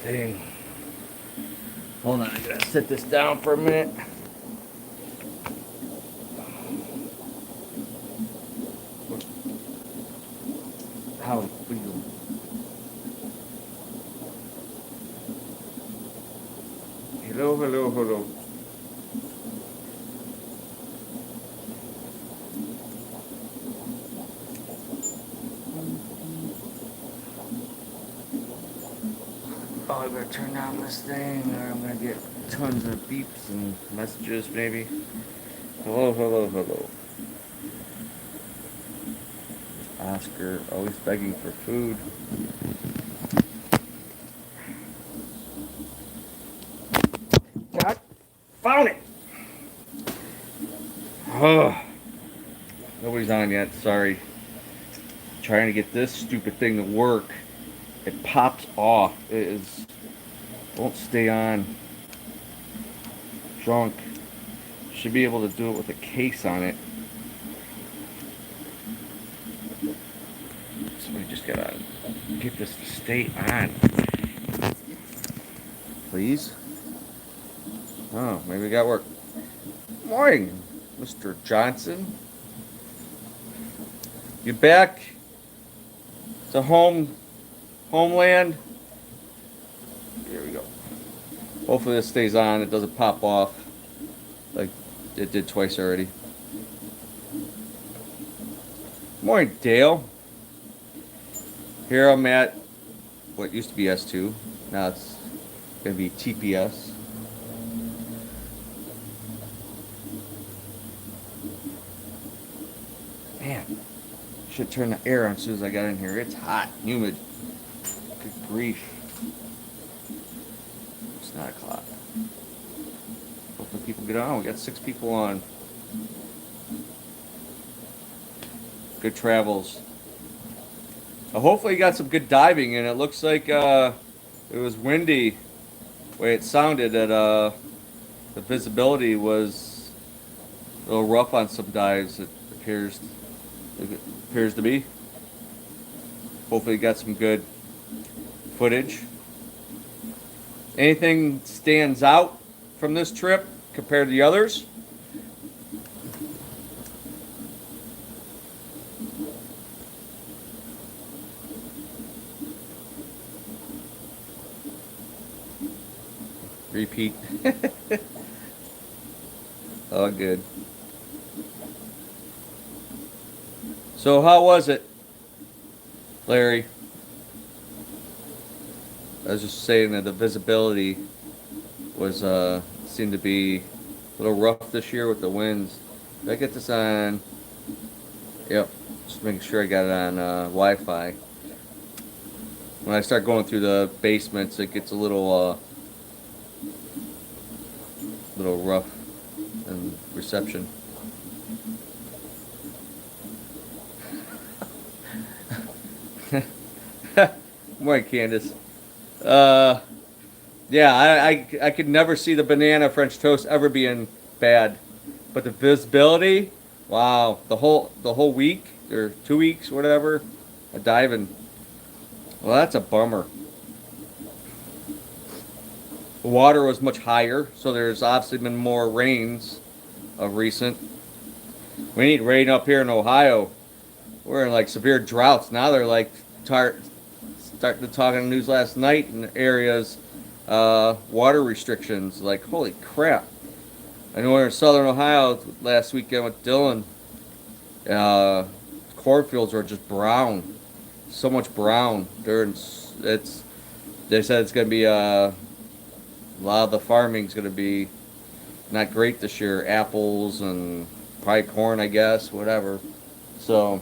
thing. Hold on, I gotta set this down for a minute. How? What are you doing? Hello, hello, hello. Oh, I better turn down this thing or I'm gonna get tons of beeps and messages maybe. Hello, hello, hello. Oscar, always begging for food. God, found it! Oh, nobody's on yet, sorry. Trying to get this stupid thing to work. It pops off. It is. Won't stay on. Drunk. Should be able to do it with a case on it. So we just gotta get this to stay on. Please. Oh, maybe we got work. Morning, Mr. Johnson. You back to homeland? Here we go. Hopefully this stays on. It doesn't pop off like it did twice already. Morning, Dale. Here I'm at what used to be S2. Now it's going to be TPS. Man, should turn the air on as soon as I got in here. It's hot, humid. Good grief. It's 9 o'clock. Hopefully people get on. We got 6 people on. Good travels. Hopefully you got some good diving, and it looks like it was windy. The way it sounded, that the visibility was a little rough on some dives. It appears to be. Hopefully you got some good footage. Anything stands out from this trip compared to the others? Repeat. Oh, good. So how was it, Larry? I was just saying that the visibility was seemed to be a little rough this year with the winds. Did I get this on? Yep. Just making sure I got it on Wi-Fi. When I start going through the basements, it gets a little rough in reception. Morning, Candace. Yeah, I could never see the banana French toast ever being bad, but the visibility, wow, the whole week or 2 weeks, whatever, a diving. Well, that's a bummer. The water was much higher, so there's obviously been more rains of recent. We need rain up here in Ohio. We're in like severe droughts now. They're like starting to talk on the news last night in areas, water restrictions. Like, holy crap! I know we were in southern Ohio last weekend with Dylan. Cornfields are just brown, so much brown. They said it's gonna be a lot of the farming's gonna be not great this year. Apples and probably corn, I guess, whatever. So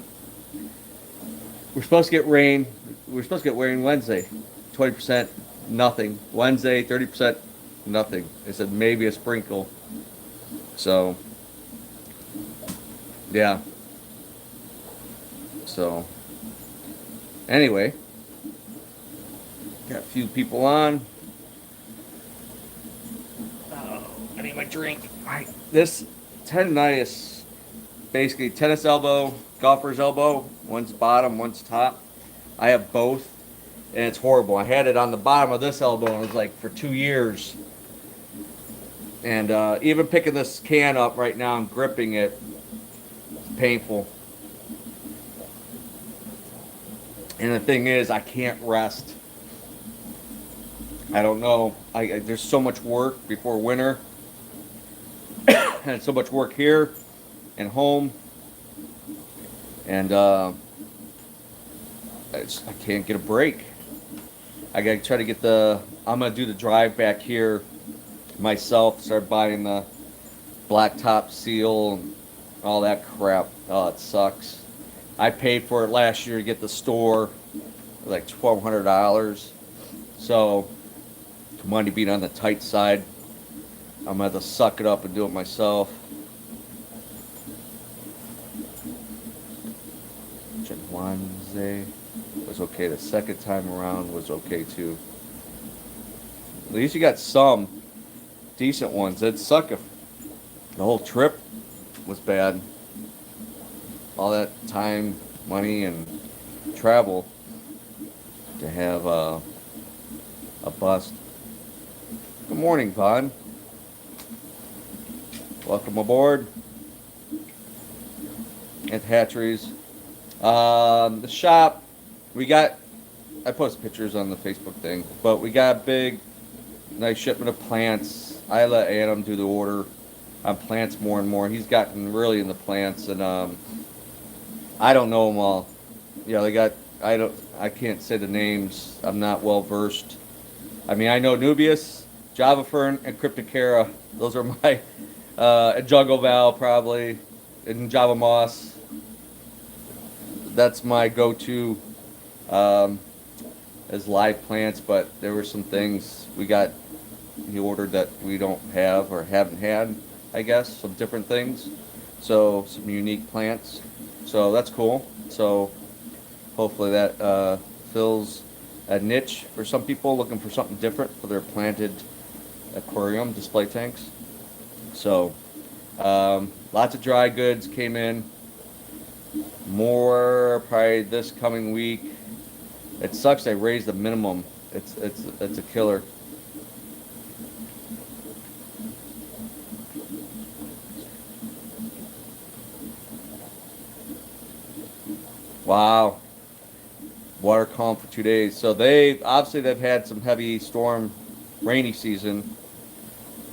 we're supposed to get rain. We're supposed to get rain Wednesday. 20% nothing. Wednesday 30% nothing. They said maybe a sprinkle. So yeah. So anyway, got a few people on. Oh, I need my drink. Right. This tendonitis, basically tennis elbow, golfer's elbow. One's bottom, one's top. I have both. and it's horrible. I had it on the bottom of this elbow, and it was like for 2 years. And even picking this can up right now and gripping it, it's painful. And the thing is, I can't rest. I don't know. There's so much work before winter, and so much work here and home, and I can't get a break. I gotta try to get I'm gonna do the drive back here myself. Start buying the blacktop seal and all that crap. Oh, it sucks. I paid for it last year to get the store, like $1,200. So, money being on the tight side, I'm gonna have to suck it up and do it myself. Wednesday was okay. The second time around was okay too. At least you got some decent ones. It'd suck if the whole trip was bad. All that time, money, and travel to have a bust. Good morning, Vaughn. Welcome aboard at Hatcheries. The shop, I post pictures on the Facebook thing, but we got a big, nice shipment of plants. I let Adam do the order on plants more and more. He's gotten really into plants, and I don't know them all. Yeah, I can't say the names. I'm not well versed. I mean, I know Nubius, Java Fern, and Cryptocara. Those are my, Jungle Val probably, and Java Moss. That's my go-to as live plants, but there were some things he ordered that we don't have or haven't had, I guess, some different things. So some unique plants. So that's cool. So hopefully that fills a niche for some people looking for something different for their planted aquarium display tanks. So lots of dry goods came in. More probably this coming week. It sucks they raised the minimum. It's a killer. Wow. Water calm for 2 days. So they've had some heavy storm, rainy season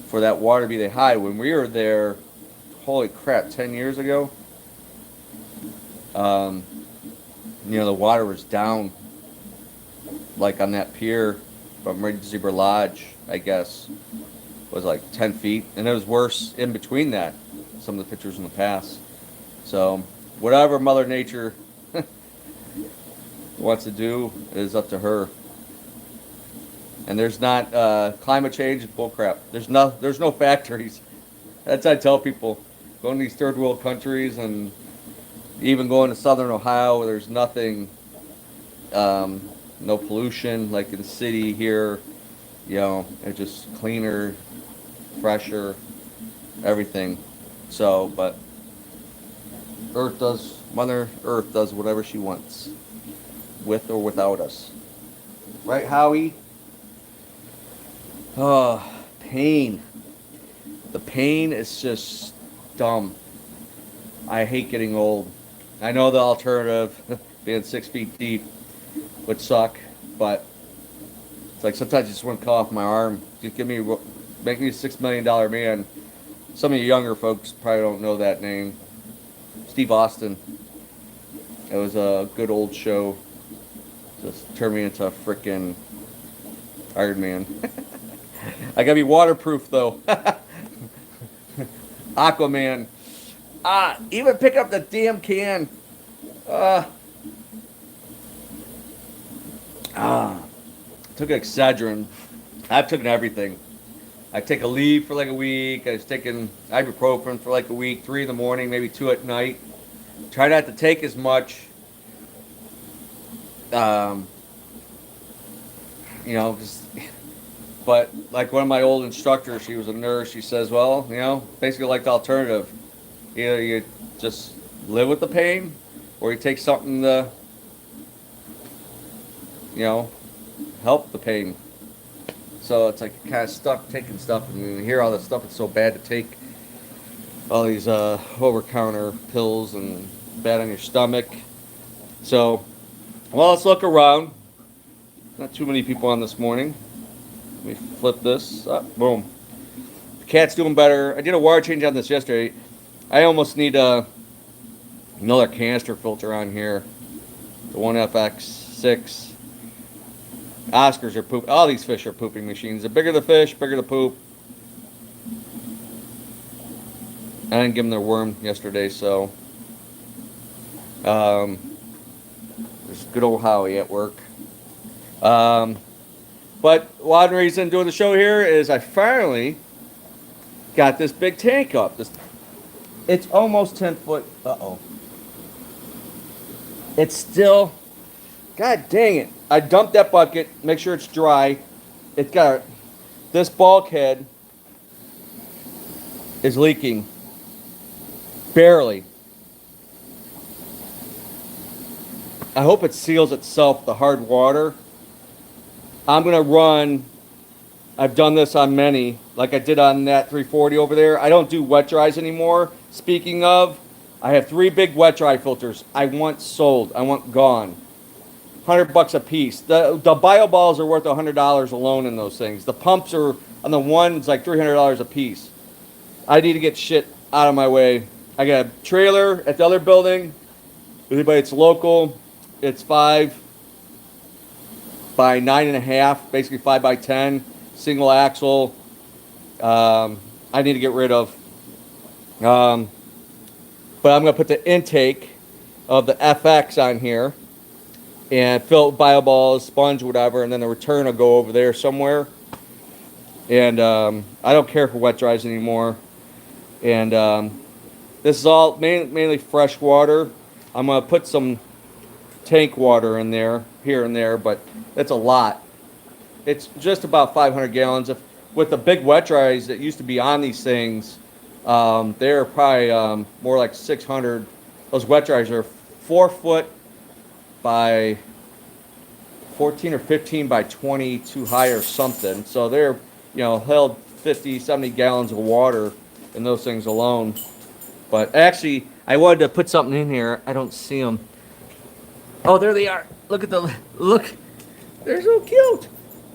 for that water to be that high. When we were there, holy crap, 10 years ago, the water was down, like on that pier from Red Zebra Lodge, I guess, was like 10 feet. And it was worse in between that, some of the pictures in the past. So whatever Mother Nature wants to do is up to her. And there's not climate change is bullcrap. There's no factories. That's what I tell people. Going to these third world countries and even going to southern Ohio where there's nothing, no pollution like in the city here. It's just cleaner, fresher, everything. So, but Mother Earth does whatever she wants, with or without us. Right, Howie? Oh, pain. The pain is just dumb. I hate getting old. I know the alternative, being 6 feet deep, would suck, but it's like sometimes you just want to cut off my arm. Just make me a $6 million man. Some of you younger folks probably don't know that name. Steve Austin. It was a good old show. Just turned me into a frickin' Iron Man. I gotta be waterproof though. Aquaman. Even pick up the damn can. Took Excedrin. I've taken everything. I take a leave for like a week. I was taking ibuprofen for like a week, 3 in the morning, maybe 2 at night. Try not to take as much. But like one of my old instructors, she was a nurse. She says, well, basically like the alternative. Either you just live with the pain, or you take something to, help the pain. So it's like kind of stuck taking stuff, and you hear all this stuff. It's so bad to take all these over-counter pills and bad on your stomach. So, well, let's look around. Not too many people on this morning. Let me flip this up. Boom. The cat's doing better. I did a water change on this yesterday. I almost need another canister filter on here. The 1FX6. Oscars are poop. All these fish are pooping machines. The bigger the fish, bigger the poop. I didn't give them their worm yesterday, so there's good old Howie at work. But one reason doing the show here is I finally got this big tank up. It's almost 10 foot. Uh-oh. It's still, God dang it. I dumped that bucket, make sure it's dry. It's got, this bulkhead is leaking. Barely. I hope it seals itself, the hard water. I'm going to run, I've done this on many, like I did on that 340 over there. I don't do wet dries anymore. Speaking of, I have 3 big wet dry filters. I want sold. I want gone. $100 a piece. The bio balls are worth $100 alone in those things. The pumps are, on the one, it's like $300 a piece. I need to get shit out of my way. I got a trailer at the other building. Anybody that's local, it's 5 by 9.5, basically 5 by 10, single axle. I need to get rid of. But I'm going to put the intake of the FX on here and fill it with bio balls, sponge, whatever, and then the return will go over there somewhere. And I don't care for wet dries anymore. And this is all mainly fresh water. I'm going to put some tank water in there, here and there, but it's a lot. It's just about 500 gallons. With the big wet dries that used to be on these things, they're probably more like 600. Those wet dries are 4 foot by 14 or 15 by 22 high or something. So they're, held 50, 70 gallons of water in those things alone. But actually, I wanted to put something in here. I don't see them. Oh, there they are. Look. They're so cute.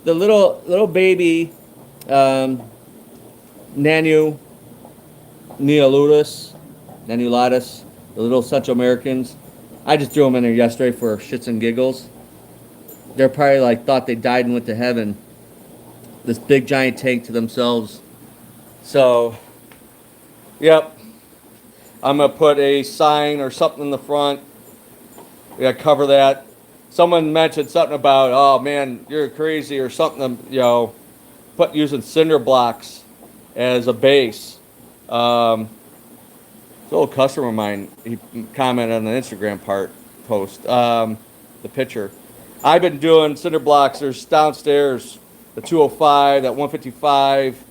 The little baby Nanu Neoludus, Nanulatus, the little Central Americans. I just threw them in there yesterday for shits and giggles. They're probably thought they died and went to heaven. This big giant tank to themselves. So, yep. I'm going to put a sign or something in the front. We got to cover that. Someone mentioned something about, oh man, you're crazy or something, using cinder blocks as a base. It's an old customer of mine, he commented on the Instagram post, the picture. I've been doing cinder blocks. There's downstairs, the 205, that 155,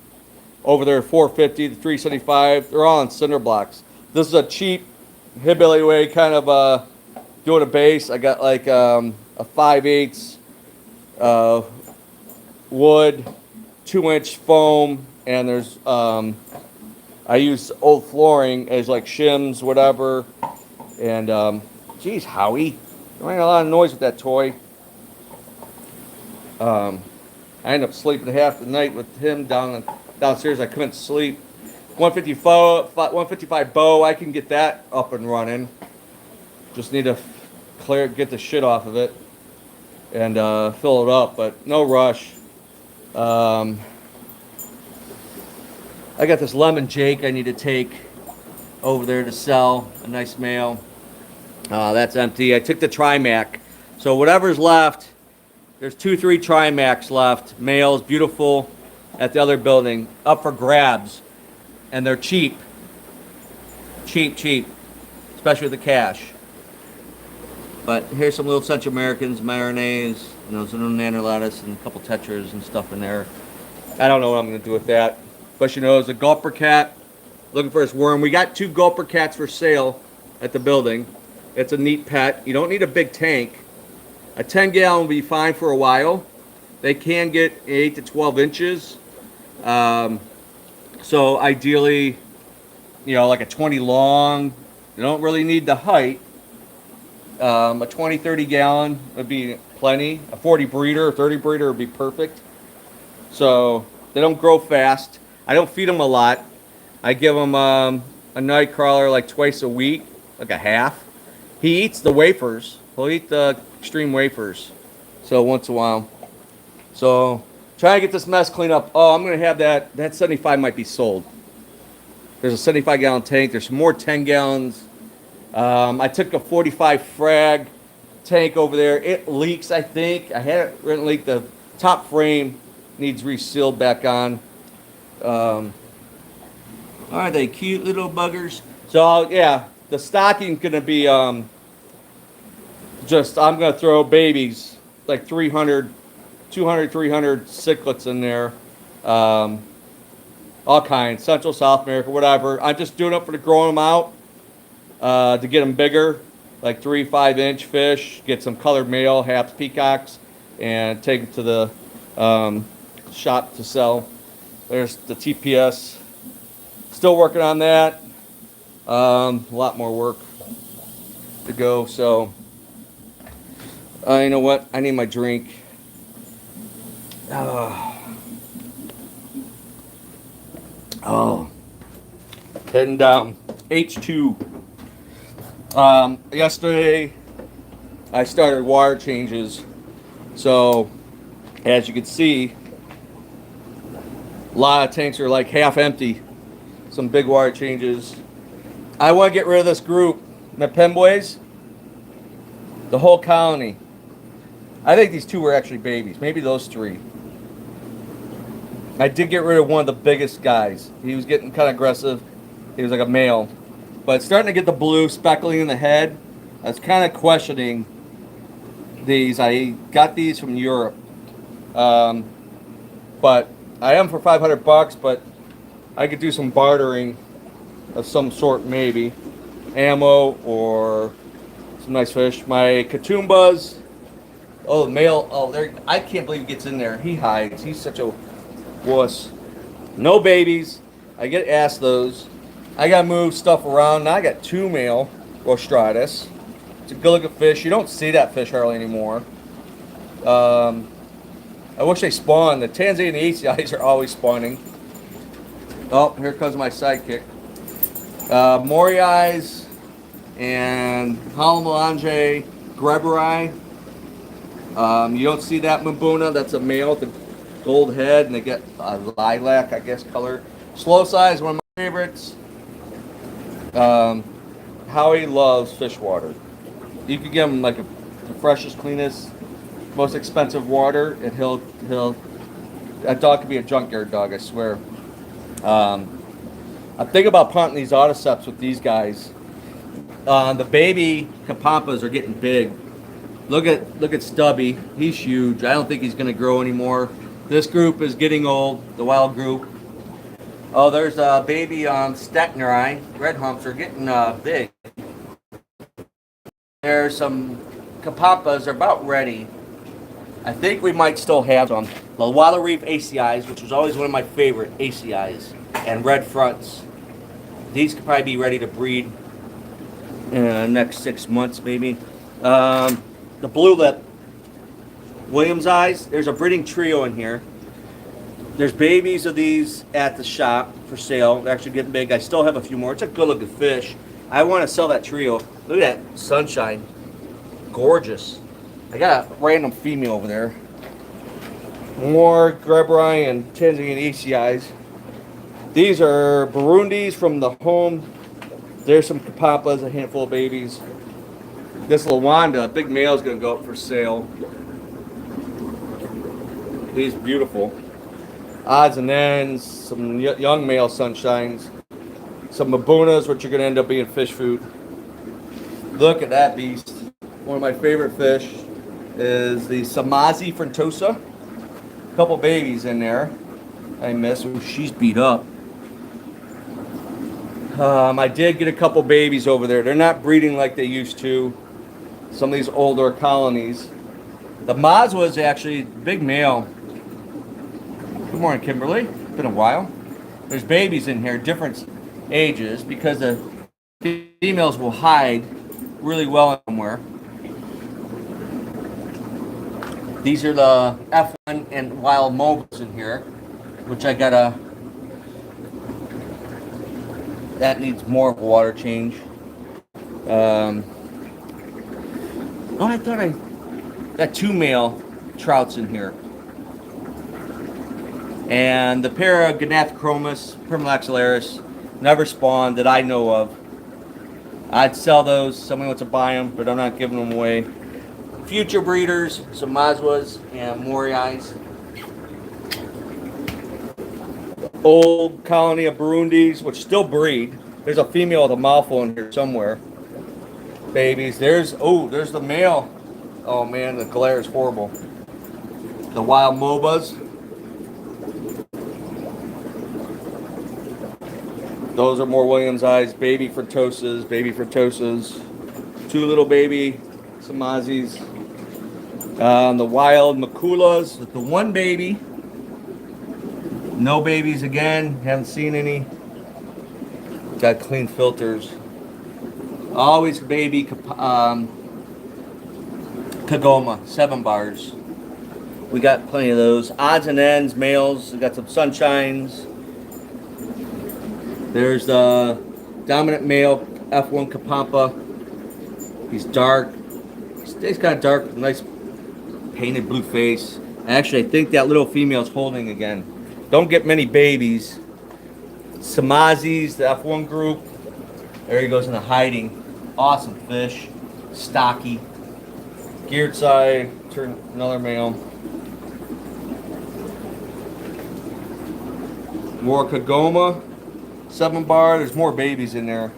over there 450, the 375. They're all on cinder blocks. This is a cheap, hillbilly way kind of doing a base. I got like a 5/8 wood, 2-inch foam, and there's I use old flooring as like shims, whatever. And geez, Howie, you're making a lot of noise with that toy. I ended up sleeping half the night with him downstairs. I couldn't sleep. 155 bow, I can get that up and running. Just need to get the shit off of it and fill it up, but no rush. I got this lemon Jake I need to take over there to sell, a nice male. That's empty. I took the Trimac, so whatever's left, there's 2-3 Trimacs left, males, beautiful, at the other building, up for grabs, and they're cheap, especially with the cash. But here's some little Central Americans, Marinades, some little Nannerlatus, and a couple Tetras and stuff in there. I don't know what I'm going to do with that. But there's a gulper cat looking for his worm. We got 2 gulper cats for sale at the building. It's a neat pet. You don't need a big tank. A 10-gallon will be fine for a while. They can get 8 to 12 inches. Um, so ideally, like a 20 long. You don't really need the height. A 20, 30 gallon would be plenty. A 40 breeder, 30 breeder would be perfect. So they don't grow fast. I don't feed them a lot. I give them a night crawler like twice a week, like a half. He eats the wafers. He'll eat the extreme wafers. So once in a while. So trying to get this mess cleaned up. Oh, I'm going to have that. That 75 might be sold. There's a 75 gallon tank. There's some more 10 gallons. I took a 45 frag tank over there. It leaks, I think. I had it leak. The top frame needs resealed back on. Are they cute little buggers? So yeah, the stocking's gonna be I'm gonna throw babies like 300, 200, 300 cichlids in there. All kinds, Central, South America, whatever. I'm just doing it for the growing them out to get them bigger, like 3-5 inch fish. Get some colored male, haps, peacocks, and take them to the shop to sell. There's the TPS. Still working on that. A lot more work to go. So, you know what? I need my drink. Oh, heading down. H2. Yesterday, I started water changes. So, as you can see, a lot of tanks are like half empty. Some big water changes. I want to get rid of this group, the Pemboys, the whole colony. I think these two were actually babies, maybe those three. I did get rid of one of the biggest guys. He was getting kind of aggressive. He was like a male. But starting to get the blue speckling in the head. I was kind of questioning these. I got these from Europe. But I am for $500, but I could do some bartering of some sort, maybe. Ammo or some nice fish. My Katumbas. Oh, the male. Oh, there. I can't believe he gets in there. He hides. He's such a wuss. No babies. I get asked those. I got to move stuff around. Now I got 2 male Rostratus. It's a good looking fish. You don't see that fish hardly anymore. I wish they spawned. The Tanzanian ACIs are always spawning. Oh, here comes my sidekick. Moriais and Halamelange Greberi. You don't see that Mbuna. That's a male with a gold head, and they get lilac, I guess, color. Slow size, one of my favorites. Howie loves fish water. You could give him like the freshest, cleanest, most expensive water, and he'll that dog could be a junkyard dog, I swear. I'm thinking about punting these autoceps with these guys. The baby Kapampas are getting big. Look at Stubby. He's huge. I don't think he's going to grow anymore. This group is getting old, the wild group. Oh, there's a baby Steckneri. Red humps are getting big. There's some Kapampas. They're about ready. I think we might still have some. The Water Reef ACIs, which was always one of my favorite ACIs, and red fronts. These could probably be ready to breed in the next 6 months, maybe. The blue lip Williams eyes. There's a breeding trio in here. There's babies of these at the shop for sale. They're actually getting big. I still have a few more. It's a good looking fish. I want to sell that trio. Look at that sunshine. Gorgeous. I got a random female over there. More Greberi and Tanzanian ACIs. These are Burundis from the home. There's some Kapampas, a handful of babies. This Lawanda, big male, is going to go up for sale. He's beautiful. Odds and ends, some young male sunshines, some Mabunas, which are going to end up being fish food. Look at that beast. One of my favorite fish is the Samazi frontosa. A couple babies in there. I miss. Ooh, she's beat up. I did get a couple babies over there. They're not breeding like they used to. Some of these older colonies. The Mazwa is actually big male. Good morning, Kimberly. It's been a while. There's babies in here, different ages, because the females will hide really well somewhere. These are the F1 and wild mobiles in here, which I gotta. That needs more of a water change. Oh, I thought I got 2 male trouts in here. And the pair of Gnathchromis primalaxillaris never spawned that I know of. I'd sell those. Somebody wants to buy them, but I'm not giving them away. Future breeders, some Mazwas and Moriais. Old colony of Burundis, which still breed. There's a female with a mouthful in here somewhere. Babies. There's the male. Oh man, the glare is horrible. The wild MOBAs. Those are more Williams eyes. Baby Fritosas. 2 little baby Samazis. The wild Maculas with the 1 baby. No babies again. Haven't seen any. Got clean filters. Always baby Kagoma, 7 bars. We got plenty of those. Odds and ends, males. We got some sunshines. There's the dominant male F1 Kapampa. He's dark. He's kind of dark, nice painted blue face. Actually, I think that little female's holding again. Don't get many babies. Samazis, the F1 group. There he goes into hiding. Awesome fish. Stocky. Geared side. Turn another male. More Kagoma. 7 bar. There's more babies in there.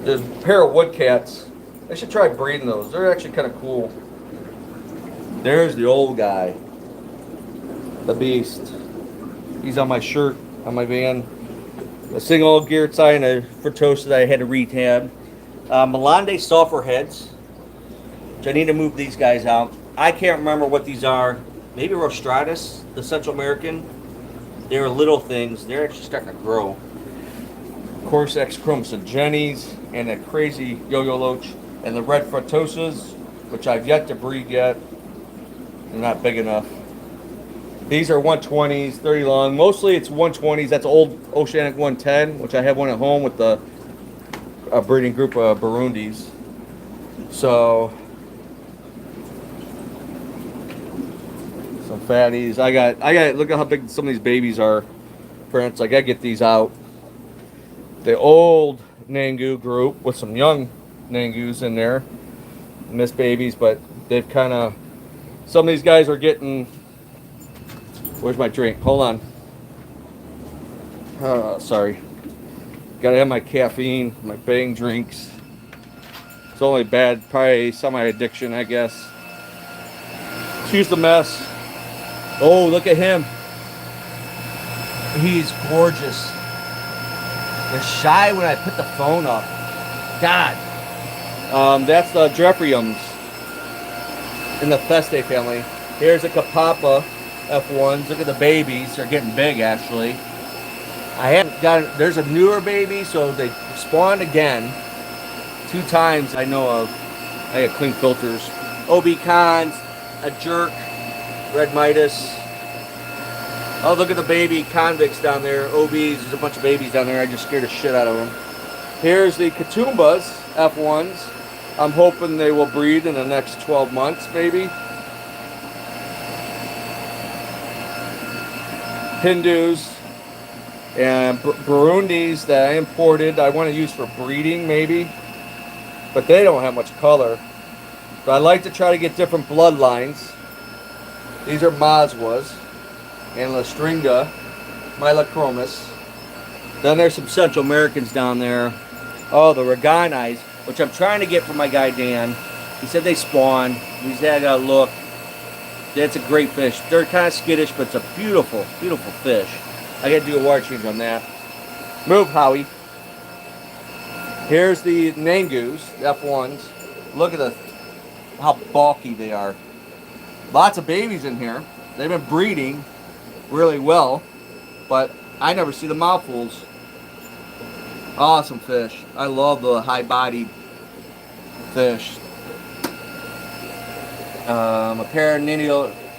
There's a pair of woodcats. I should try breeding those. They're actually kind of cool. There's the old guy. The beast. He's on my shirt, on my van. A single geared sign, a Fritosa that I had to rehab. Melande sulfur heads, which I need to move these guys out. I can't remember what these are. Maybe Rostratus, the Central American. They're little things. They're actually starting to grow. Corsex chromosome Jennies and a crazy yo-yo loach. And the red Fritosas, which I've yet to breed yet. They're not big enough. These are 120s, 30 long. Mostly it's 120s. That's old Oceanic 110, which I have one at home with the breeding group of Burundis. So, some fatties. I got. Look at how big some of these babies are. Friends, I gotta get these out. The old Nangu group with some young Nangus in there. Miss babies, but they've kind of. Some of these guys are getting. Where's my drink? Hold on. Sorry. Gotta have my caffeine, my bang drinks. It's only bad, probably semi-addiction, I guess. Excuse the mess. Oh, look at him. He's gorgeous. They're shy when I put the phone up. God. That's the Geoffriums in the Feste family. Here's a Kapapa. F1s. Look at the babies. They're getting big, actually. I haven't got. There's a newer baby, so they spawned again. 2 times I know of. I got clean filters. OB Cons, a jerk, Red Midas. Oh, look at the baby convicts down there. OBs. There's a bunch of babies down there. I just scared the shit out of them. Here's the Katumbas, F1s. I'm hoping they will breed in the next 12 months, maybe. Hindus and Burundis that I imported. I want to use for breeding, maybe. But they don't have much color. But I like to try to get different bloodlines. These are Mazwas and Lastringa, Mylochromis. Then there's some Central Americans down there. Oh, the Reganais, which I'm trying to get for my guy Dan. He said they spawn. He said I gotta look. That's a great fish. They're kind of skittish, but it's a beautiful, beautiful fish. I got to do a water change on that. Move, Howie. Here's the Nangus, F1s. Look at how bulky they are. Lots of babies in here. They've been breeding. really well, but I never see the mouthfuls. Awesome fish. I love the high-bodied fish. A pair of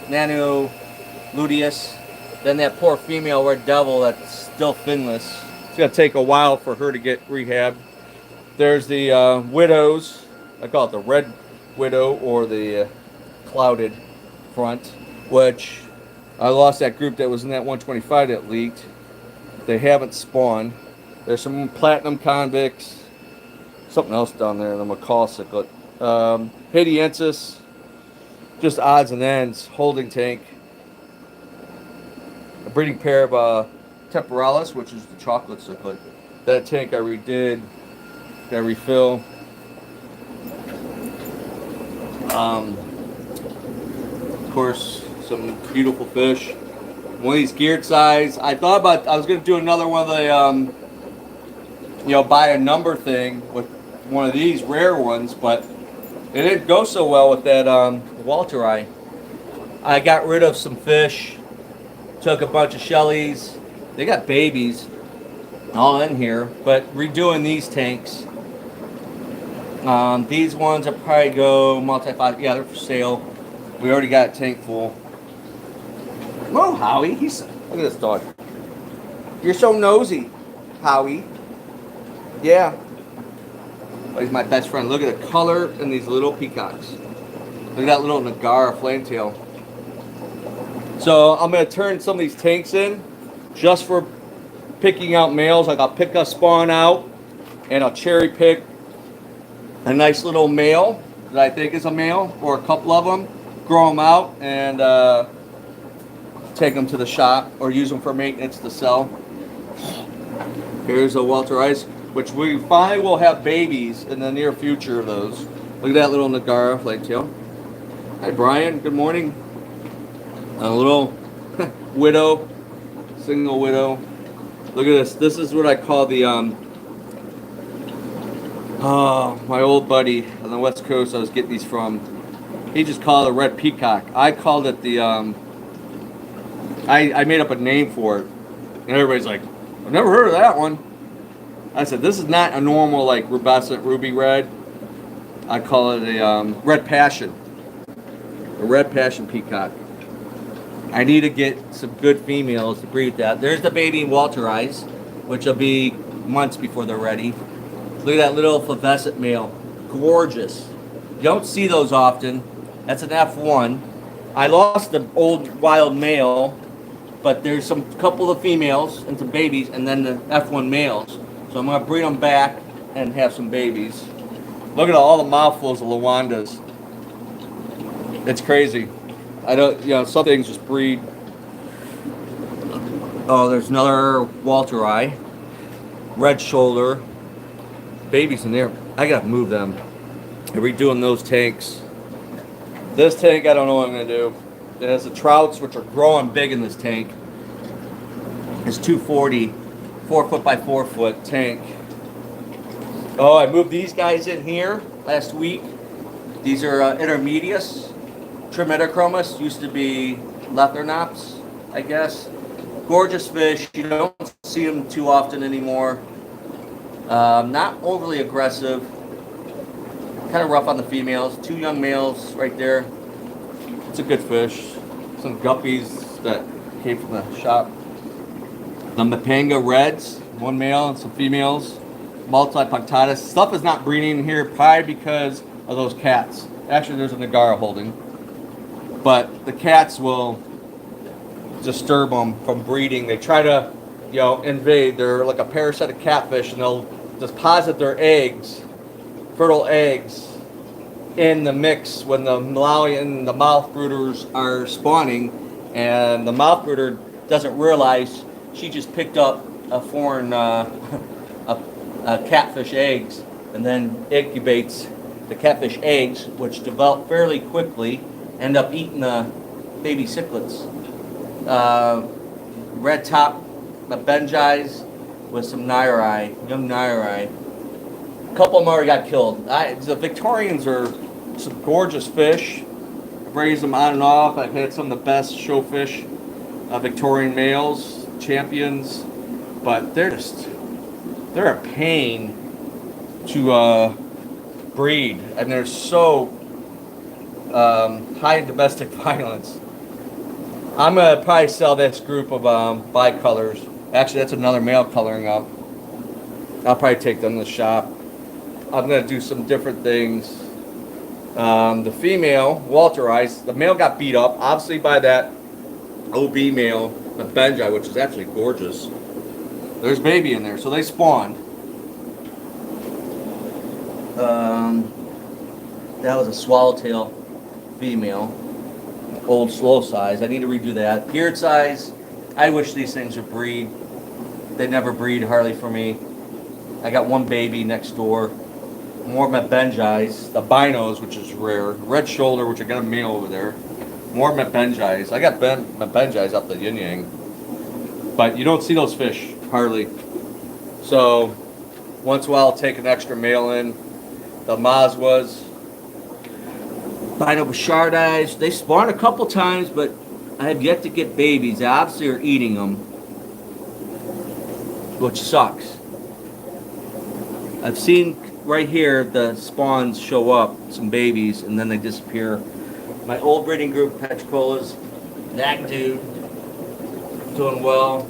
nano luteus. Then that poor female red devil that's still finless. It's gonna take a while for her to get rehabbed. There's the widows. I call it the red widow or the clouded front, which I lost that group that was in that 125 that leaked. They haven't spawned. There's some platinum convicts. Something else down there, the macaw cichlid. Haitiensis, just odds and ends, holding tank. A breeding pair of temporalis, which is the chocolate cichlid. That tank I redid, got refill. Of course, some beautiful fish. One of these geared size. I was going to do another one of the, buy a number thing with one of these rare ones, but it didn't go so well with that Walteri. I got rid of some fish, took a bunch of shellies. They got babies all in here, but redoing these tanks. These ones will probably go multi-5. Yeah, they're for sale. We already got a tank full. Whoa, Howie. Look at this dog. You're so nosy, Howie. Yeah. Oh, he's my best friend. Look at the color in these little peacocks. Look at that little Nagara flametail. So I'm going to turn some of these tanks in just for picking out males. Like I'll pick a spawn out and I'll cherry pick a nice little male that I think is a male, or a couple of them, grow them out and take them to the shop or use them for maintenance to sell. Here's a Walter Ice, which we finally will have babies in the near future of those. Look at that little Nagara flanktail. Hi Brian, good morning. A little widow, single widow. Look at this. This is what I call the my old buddy on the West Coast I was getting these from. He just called it a red peacock. I called it the I made up a name for it. And everybody's like, I've never heard of that one. I said, this is not a normal like rubescent ruby red. I call it a red passion. A red passion peacock. I need to get some good females to breed that. There's the baby Walter Eyes, which will be months before they're ready. Look at that little flavescent male. Gorgeous. You don't see those often. That's an F1. I lost the old wild male, but there's some couple of females and some babies, and then the F1 males. So I'm going to breed them back and have some babies. Look at all the mouthfuls of Lawandas. It's crazy. I don't, some things just breed. Oh, there's another Walter Eye. Red shoulder. Babies in there. I gotta move them. I'm redoing those tanks. This tank, I don't know what I'm gonna do. It has the trouts, which are growing big in this tank. It's 240, 4 foot by 4 foot tank. Oh, I moved these guys in here last week. These are intermedius. Trimetochromis, used to be Lethernops, I guess. Gorgeous fish. You don't see them too often anymore. Not overly aggressive. Kind of rough on the females. 2 young males right there. It's a good fish. Some guppies that came from the shop. The Mapanga Reds, 1 male and some females. Multi-punctatus. Stuff is not breeding here probably because of those cats. Actually, there's a Nagara holding. But the cats will disturb them from breeding. They try to, invade. They're like a parasitic catfish, and they'll deposit their eggs, fertile eggs, in the mix when the Malawi and the mouth brooders are spawning, and the mouth brooder doesn't realize she just picked up a foreign catfish eggs, and then incubates the catfish eggs, which develop fairly quickly, end up eating the baby cichlids. Red top Benjis with some young Nairi. A couple of them already got killed. The Victorians are some gorgeous fish. I've raised them on and off. I've had some of the best show fish. Victorian males, champions, but they're a pain to breed, and they're so high in domestic violence. I'm gonna probably sell this group of bicolors. Actually, that's another male coloring up. I'll probably take them to the shop. I'm gonna do some different things. The female, Walter Ice, the male got beat up, obviously by that OB male, the Benji, which is actually gorgeous. There's baby in there, so they spawned. That was a swallowtail female, old slow size. I need to redo that. Beard size, I wish these things would breed. They never breed hardly for me. I got one baby next door. More of my Benjis, the binos, which is rare. Red shoulder, which I got a male over there. More of my Benjis. I got my Benjis up the yin yang. But you don't see those fish, hardly. So, once in a while I'll take an extra male in. The Mazwas. Bino Bouchardis. They spawn a couple times, but I have yet to get babies. They obviously are eating them. Which sucks. I've seen right here the spawns show up, some babies, and then they disappear. My old breeding group, Petricolas, that dude, doing well.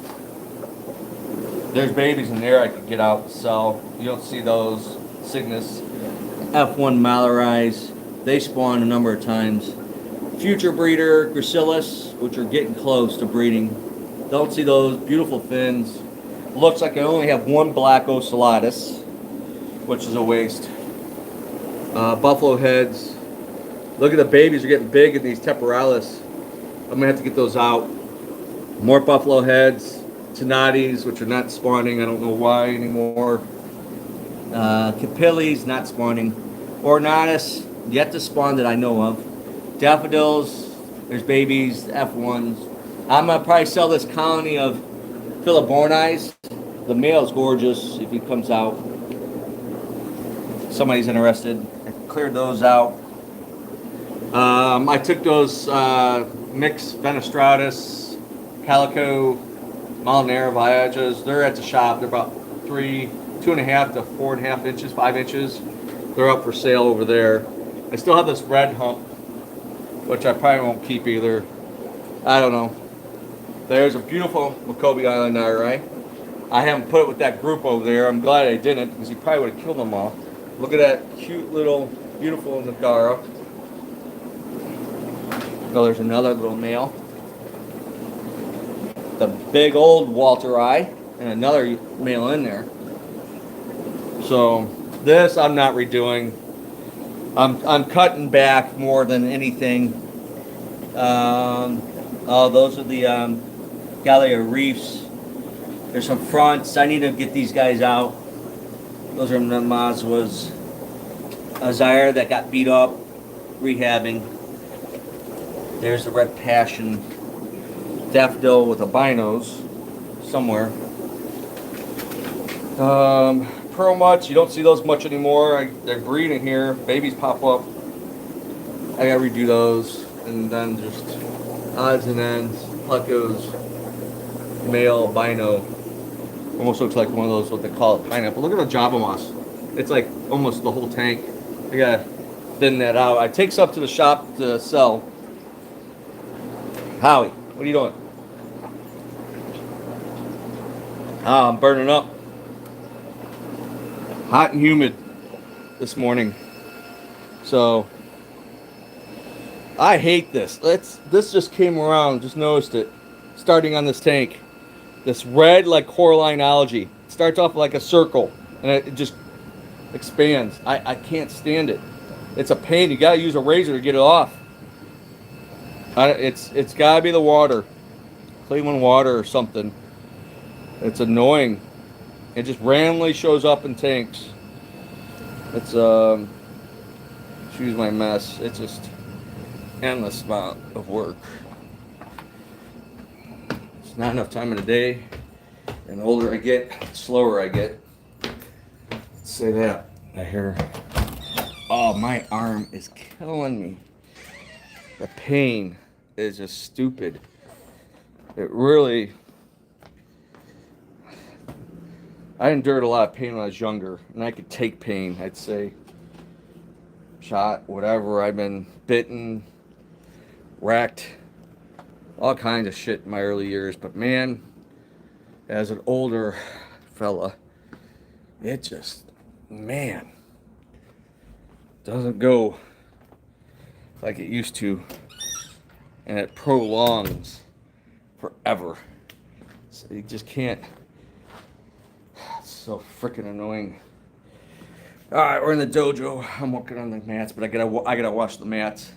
There's babies in there I could get out and sell. You don't see those. Cygnus, F1 Malarise, they spawn a number of times. Future breeder, Gracilis, which are getting close to breeding. Don't see those. Beautiful fins. Looks like I only have one black ocellatus, which is a waste. Buffalo heads. Look at the babies are getting big in these temporalis. I'm gonna have to get those out. More buffalo heads. Tenates, which are not spawning. I don't know why anymore. Capillis, not spawning. Ornatus, yet to spawn that I know of. Daffodils, there's babies, F1s. I'm gonna probably sell this colony of Philibornis. The male's gorgeous if he comes out. Somebody's interested. I cleared those out. I took those mixed Venestratus, Calico, Molinara Viagas. They're at the shop. They're about 2.5 to 4.5 inches, 5 inches. They're up for sale over there. I still have this red hump, which I probably won't keep either. I don't know. There's a beautiful Maccoby Island Irie. I haven't put it with that group over there. I'm glad I didn't, because he probably would have killed them all. Look at that cute little, beautiful Nagara. Oh, there's another little male. The big old Walter Eye, and another male in there. So this I'm not redoing. I'm cutting back more than anything. Oh, those are the Gallia Reefs. There's some fronts. I need to get these guys out. Those are the Mazwas. A Zaire that got beat up, rehabbing. There's the Red Passion. Daffodil with albinos somewhere. Pearl Mutts, you don't see those much anymore. They're breeding here. Babies pop up. I gotta redo those. And then just odds and ends. Plecos, male albino. Almost looks like one of those, what they call it, pineapple. Look at the Java Moss. It's like almost the whole tank. I gotta thin that out. I take some to the shop to sell. Howie, what are you doing? Ah, I'm burning up. Hot and humid this morning. So, I hate this. This just came around, just noticed it. Starting on this tank. This red, like coralline algae. It starts off like a circle, and it just expands. I can't stand it. It's a pain. You gotta use a razor to get it off. It's gotta be the water. Cleveland water or something. It's annoying. It just randomly shows up in tanks. It's excuse my mess. It's just endless amount of work. It's not enough time in the day. And the older I get, the slower I get. Let's say that. I hear. Oh, my arm is killing me. The pain is just stupid. It really, I endured a lot of pain when I was younger, and I could take pain. I'd say shot, whatever. I've been bitten, wrecked, all kinds of shit in my early years. But man, as an older fella, it just, man, doesn't go like it used to, and it prolongs forever. So you just can't. It's so freaking annoying. All right, we're in the dojo. I'm working on the mats, but I gotta wash the mats,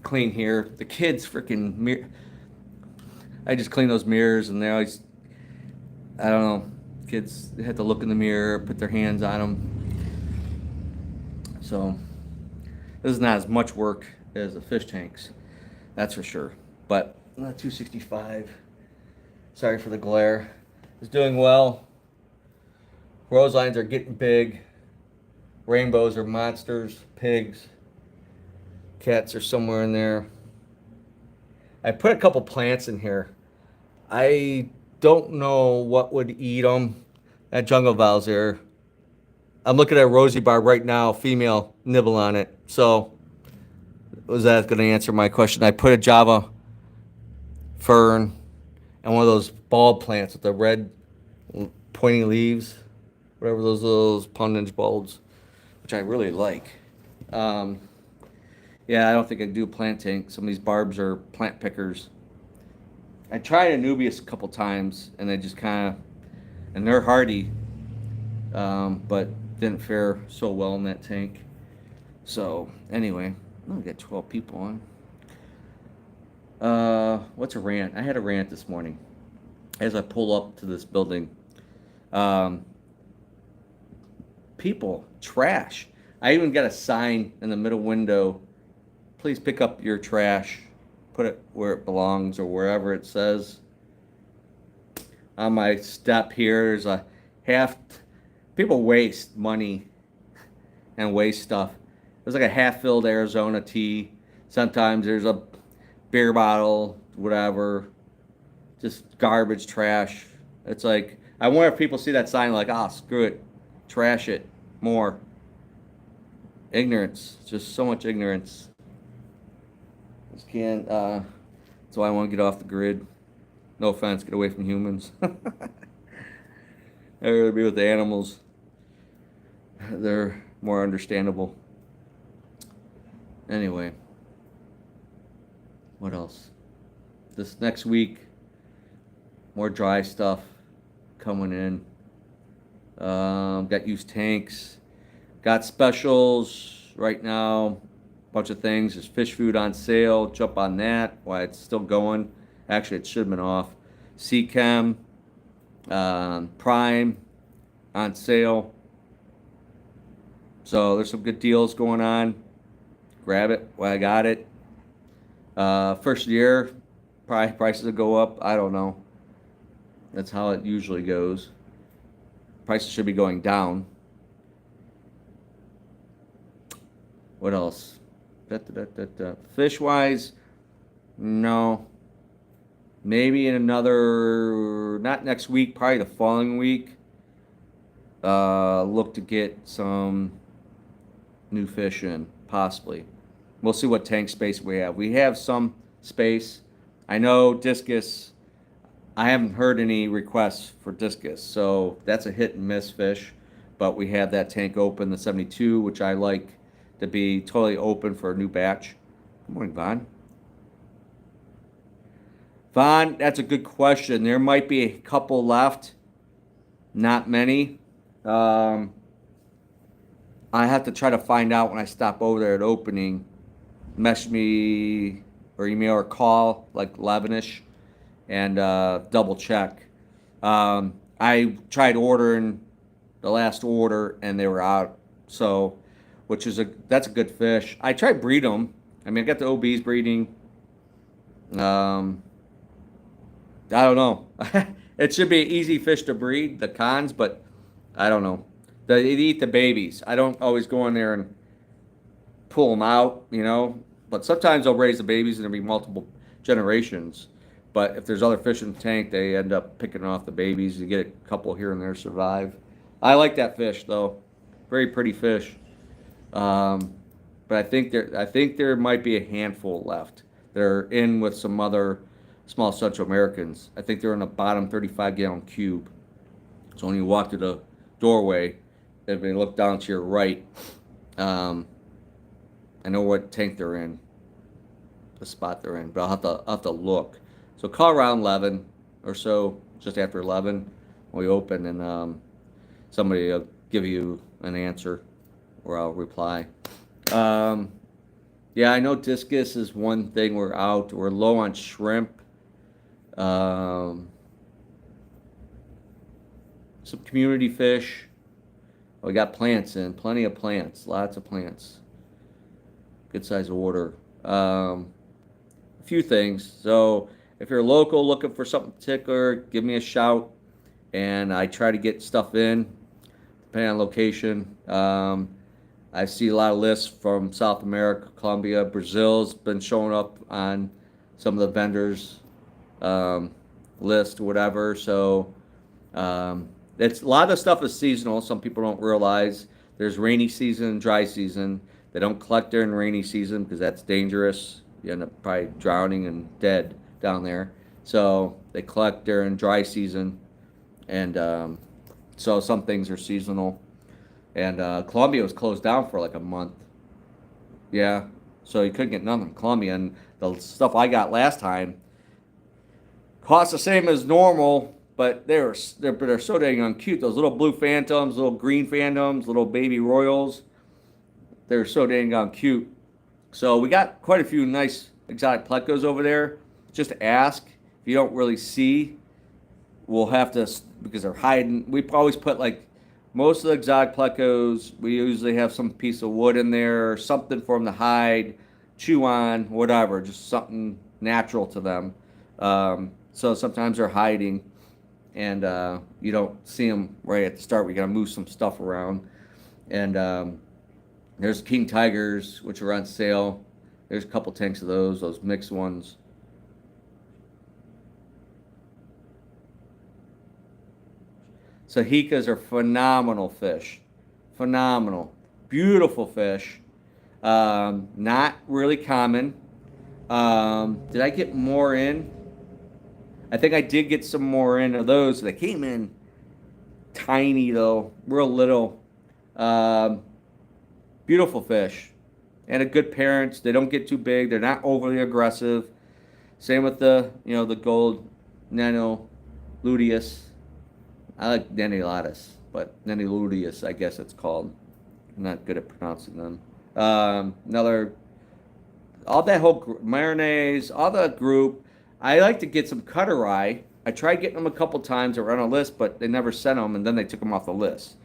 clean here. The kids freaking I just clean those mirrors, and they always, I don't know. Kids have to look in the mirror, put their hands on them. So this is not as much work as the fish tanks, that's for sure. But 265. Sorry for the glare. It's doing well. Rose lines are getting big. Rainbows are monsters. Pigs. Cats are somewhere in there. I put a couple plants in here. I don't know what would eat them. That jungle vows there. I'm looking at a rosy barb right now, female, nibble on it. So, was that going to answer my question? I put a Java fern and one of those bulb plants with the red pointy leaves, whatever those pundage bulbs, which I really like. Yeah, I don't think I can do a plant tank. Some of these barbs are plant pickers. I tried Anubias a couple times, and they just kind of, and they're hardy, but didn't fare so well in that tank. So anyway, we got 12 people on. What's a rant? I had a rant this morning as I pull up to this building. People trash. I even got a sign in the middle window. Please pick up your trash. Put it where it belongs or wherever it says. On my step here, there's a half. People waste money and waste stuff. There's like a half-filled Arizona tea. Sometimes there's a beer bottle, whatever. Just garbage, trash. It's like, I wonder if people see that sign like, ah, screw it. Trash it more. Ignorance. Just so much ignorance. Just can't, that's why I want to get off the grid. No offense, get away from humans. I'd rather be with the animals. They're more understandable. Anyway, what else? This next week, more dry stuff coming in. Got used tanks. Got specials right now. Bunch of things. There's fish food on sale. Jump on that while it's still going. Actually, it should have been off. Seachem, Prime on sale. So there's some good deals going on. Grab it while I got it. First year, probably prices will go up. I don't know. That's how it usually goes. Prices should be going down. What else? Fish wise, no. Maybe in another, not next week, probably the following week. Look to get some new fish in, possibly. We'll see what tank space we have. We have some space. I know discus. I haven't heard any requests for discus, so that's a hit and miss fish. But we have that tank open, the 72, which I like to be totally open for a new batch. Good morning, Vaughn. Vaughn, that's a good question. There might be a couple left, not many. I have to try to find out when I stop over there at opening. Message me or email or call like 11ish and double check. I tried ordering the last order and they were out. So, that's a good fish. I tried breed them. I mean, I got the OBs breeding. I don't know. It should be an easy fish to breed, the cons, but I don't know. They eat the babies. I don't always go in there and pull them out, But sometimes they'll raise the babies and there'll be multiple generations. But if there's other fish in the tank, they end up picking off the babies. You get a couple here and there survive. I like that fish though, very pretty fish. Um, but I think there might be a handful left. They're in with some other small Central Americans. I think they're in the bottom 35-gallon cube. So when you walk to the doorway, if you look down to your right, um, I know what tank they're in, the spot they're in, but I'll have to look. So call around 11 or so, just after 11, when we open, and somebody will give you an answer, or I'll reply. Um, yeah, I know discus is one thing we're out. We're low on shrimp. Um, some community fish. We got plants in, plenty of plants, lots of plants. Good size order. A few things. So if you're local looking for something particular, give me a shout, and I try to get stuff in, depending on location. I see a lot of lists from South America, Colombia, Brazil's been showing up on some of the vendors' list, whatever. So it's a lot of the stuff is seasonal. Some people don't realize there's rainy season, dry season. They don't collect during rainy season because that's dangerous. You end up probably drowning and dead down there. So they collect during dry season, and so some things are seasonal. And Colombia was closed down for like a month. Yeah, so you couldn't get nothing in Colombia. And the stuff I got last time cost the same as normal, but they're so dang cute. Those little blue phantoms, little green phantoms, little baby royals. They're so dang cute. So we got quite a few nice exotic plecos over there. Just ask. If you don't really see, we'll have to, because they're hiding. We always put like most of the exotic plecos, we usually have some piece of wood in there, something for them to hide, chew on, whatever, just something natural to them. So sometimes they're hiding, and you don't see them right at the start. We got to move some stuff around. And there's king tigers, which are on sale. There's a couple tanks of those mixed ones. Sahikas are phenomenal fish. Phenomenal. Beautiful fish. Not really common. Did I get more in? I think I did get some more in of those. They came in tiny though, real little. Beautiful fish. And a good parents. They don't get too big. They're not overly aggressive. Same with the gold nano luteus. I like Nenilatus, but Neniluteus, I guess it's called. I'm not good at pronouncing them. All that whole Marinades, all that group. I like to get some cutter eye. I tried getting them a couple times. They were on a list, but they never sent them, and then they took them off the list.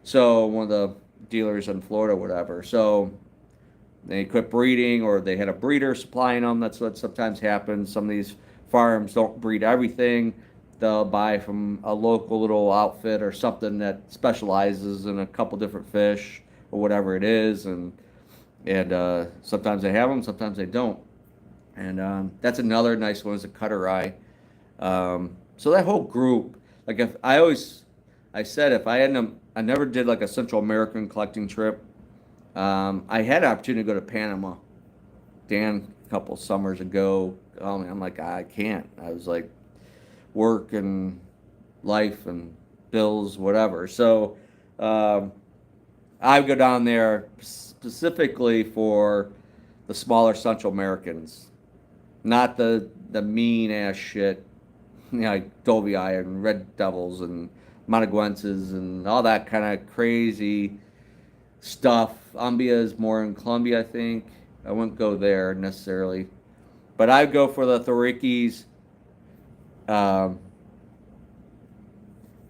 So one of the dealers in Florida, whatever. So they quit breeding, or they had a breeder supplying them. That's what sometimes happens. Some of these farms don't breed everything. They'll buy from a local little outfit or something that specializes in a couple different fish or whatever it is, and sometimes they have them, sometimes they don't. And that's another nice one is a cutter eye. So that whole group, like I said if I hadn't, I never did like a Central American collecting trip. I had an opportunity to go to Panama. Dan a couple summers ago. I'm like, I can't. I was like, work and life and bills, whatever. So I go down there specifically for the smaller Central Americans, not the mean ass shit, like Dovii and Red Devils and Monaguenses and all that kind of crazy stuff. Umbia is more in Colombia, I think. I wouldn't go there necessarily, but I go for the Thorikis.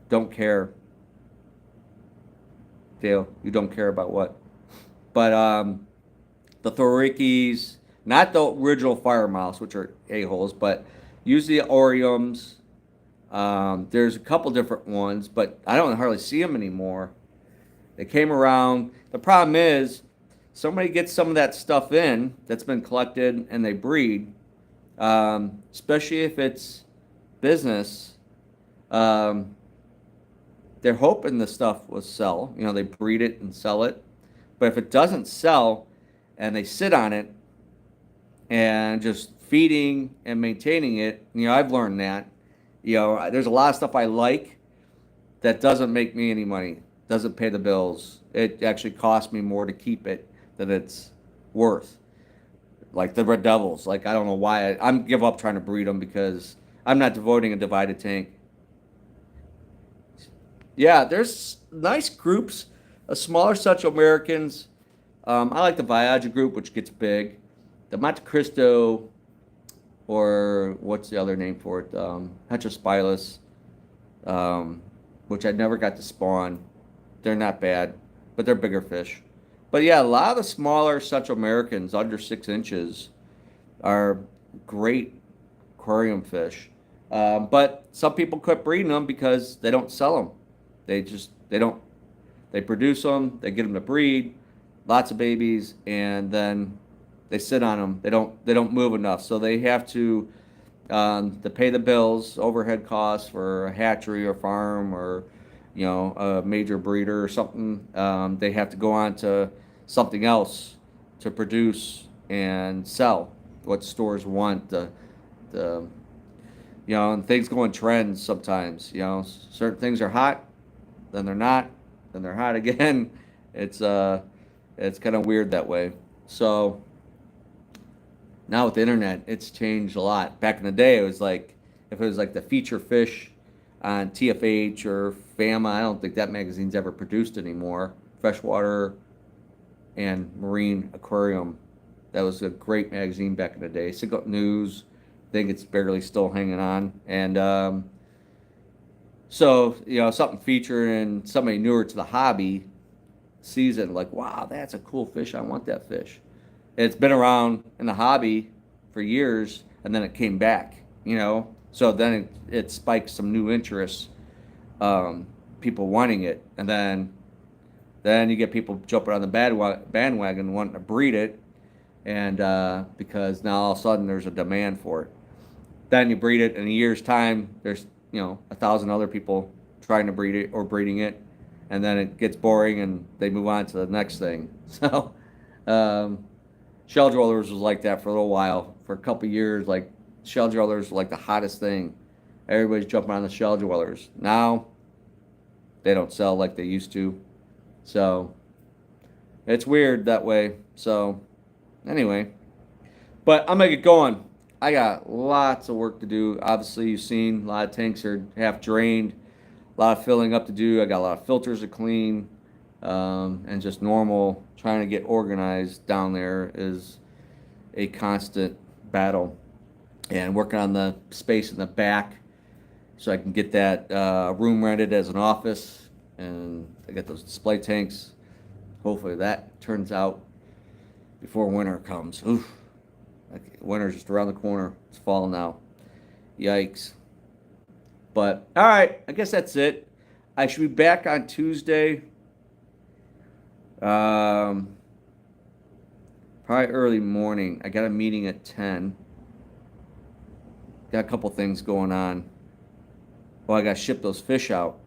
Don't care. Dale, you don't care about what? But the Thorikis, not the original fire mouse, which are a-holes, but use the Oriums. There's a couple different ones, but I don't hardly see them anymore. They came around. The problem is, somebody gets some of that stuff in that's been collected and they breed. especially if it's business. Um, they're hoping the stuff will sell. You know, they breed it and sell it. But if it doesn't sell and they sit on it and just feeding and maintaining it, you know, I've learned that. You know, there's a lot of stuff I like that doesn't make me any money, doesn't pay the bills. It actually costs me more to keep it than it's worth. Like the Red Devils, like I don't know why I'm give up trying to breed them because I'm not devoting a divided tank. Yeah, there's nice groups of smaller Central Americans. I like the Viaja group, which gets big. The Monte Cristo, or what's the other name for it? Heterospilus, um, which I never got to spawn. They're not bad, but they're bigger fish. But yeah, a lot of the smaller Central Americans, under 6 inches, are great aquarium fish. But some people quit breeding them because they don't sell them. They don't they produce them, they get them to breed, lots of babies, and then they sit on them. They don't move enough, so they have to pay the bills, overhead costs for a hatchery or farm or you know a major breeder or something. They have to go on to something else to produce and sell what stores want. The you know, and things go in trends sometimes. You know, certain things are hot, then they're not, then they're hot again. It's it's kind of weird that way. So now with the internet, it's changed a lot. Back in the day, it was like if it was like the feature fish on TFH or FAMA, I don't think that magazine's ever produced anymore. Freshwater and Marine Aquarium. That was a great magazine back in the day. Single News, I think it's barely still hanging on. And so, you know, something featuring somebody newer to the hobby sees it like, wow, that's a cool fish. I want that fish. It's been around in the hobby for years, and then it came back, you know. So then it spikes some new interest, people wanting it, and then you get people jumping on the bandwagon wanting to breed it, and because now all of a sudden there's a demand for it. Then you breed it in a year's time. There's you know 1,000 other people trying to breed it or breeding it, and then it gets boring and they move on to the next thing. So. Um, Shell dwellers was like that for a little while. For a couple of years, like shell dwellers were like the hottest thing. Everybody's jumping on the shell dwellers. Now they don't sell like they used to. So it's weird that way. So anyway, but I'm gonna get going. I got lots of work to do. Obviously, you've seen a lot of tanks are half drained, a lot of filling up to do. I got a lot of filters to clean, and just normal trying to get organized down there is a constant battle. And working on the space in the back so I can get that room rented as an office, and I got those display tanks. Hopefully that turns out before winter comes. Oof. Winter's just around the corner. It's fall now. Yikes. But all right, I guess that's it. I should be back on Tuesday. Probably early morning. I got a meeting at 10. Got a couple things going on. Well, I got to ship those fish out.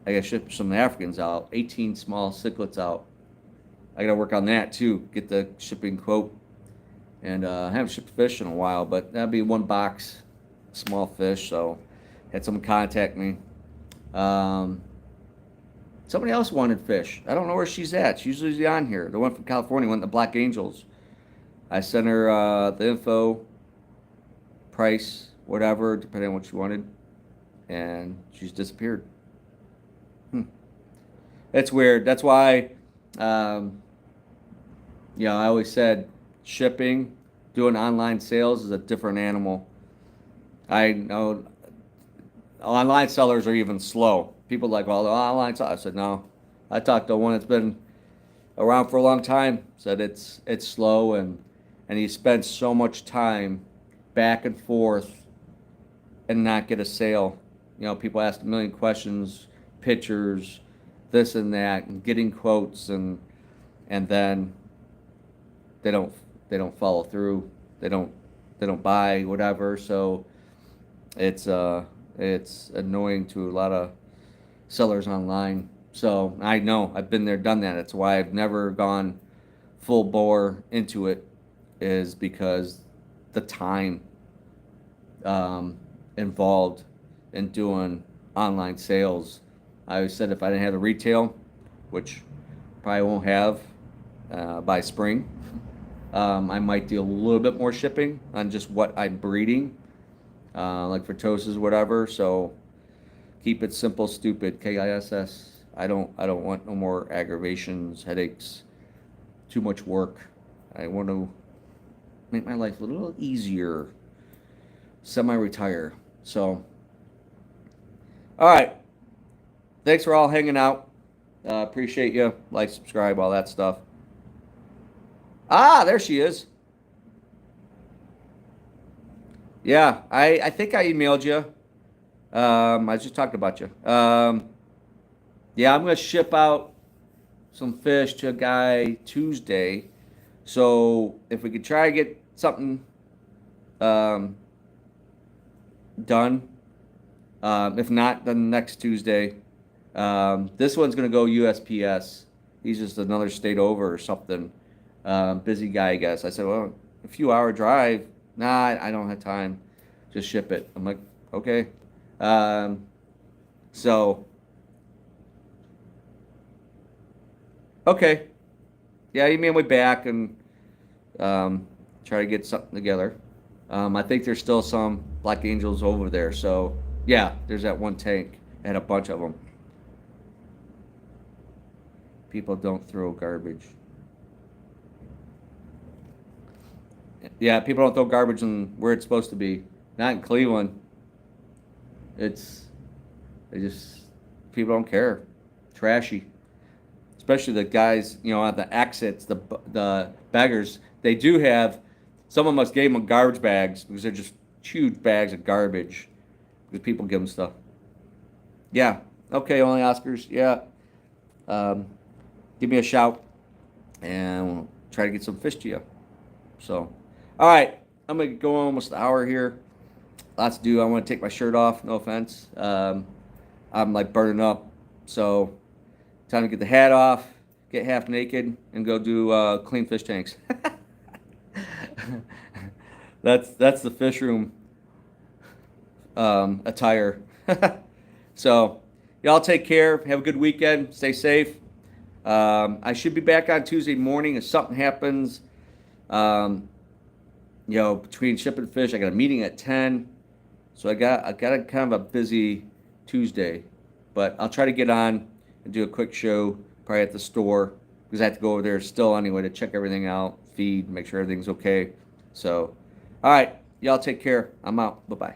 I got to ship some Africans out. 18 small cichlids out. I got to work on that too. Get the shipping quote. And I haven't shipped fish in a while, but that'll be one box, small fish. So had someone contact me. Somebody else wanted fish. I don't know where she's at. She's usually on here. The one from California went to Black Angels. I sent her the info, price, whatever, depending on what she wanted, and she's disappeared. It's weird. That's why, I always said shipping, doing online sales is a different animal. I know online sellers are even slow. People are like, well, the online seller. I said, no. I talked to one that's been around for a long time. Said it's slow and you spend so much time back and forth and not get a sale. You know, people ask a million questions, pictures, this and that, and getting quotes, and then they don't follow through. They don't they don't buy whatever. So it's it's annoying to a lot of sellers online. So I know I've been there, done that. That's why I've never gone full bore into it, is because the time involved in doing online sales. I always said if I didn't have the retail, which probably won't have by spring, I might do a little bit more shipping on just what I'm breeding, like for toasts, whatever. So keep it simple, stupid. KISS. I don't want no more aggravations, headaches, too much work. I want to make my life a little easier. Semi-retire. So, all right. Thanks for all hanging out. Appreciate you. Like, subscribe, all that stuff. Ah, there she is. Yeah, I think I emailed you. I just talked about you. Yeah, I'm gonna ship out some fish to a guy Tuesday. So if we could try to get something um, done, if not, then next Tuesday. This one's gonna go USPS. He's just another state over or something. Busy guy, I guess. I said, well, a few hour drive. Nah, I don't have time. Just ship it. I'm like, okay. Um, so, okay. Yeah, he made my way back and try to get something together. I think there's still some Black Angels over there. So, yeah, there's that one tank. I had a bunch of them. People don't throw garbage. Yeah, people don't throw garbage in where it's supposed to be. Not in Cleveland. It's they just people don't care. Trashy, especially the guys at the exits, the beggars. They do have. Someone must gave them garbage bags because they're just huge bags of garbage because people give them stuff. Yeah. Okay. Only Oscars. Yeah. Um, give me a shout and we'll try to get some fish to you. So, all right. I'm gonna go almost an hour here. Lots to do. I want to take my shirt off. No offense. I'm like burning up. So, time to get the hat off, get half naked, and go do clean fish tanks. That's the fish room attire. So, y'all take care. Have a good weekend. Stay safe. I should be back on Tuesday morning if something happens. Between shipping fish, I got a meeting at 10. So I got a kind of a busy Tuesday, but I'll try to get on and do a quick show probably at the store because I have to go over there still anyway to check everything out, feed, make sure everything's okay. So, all right, y'all take care. I'm out. Bye bye.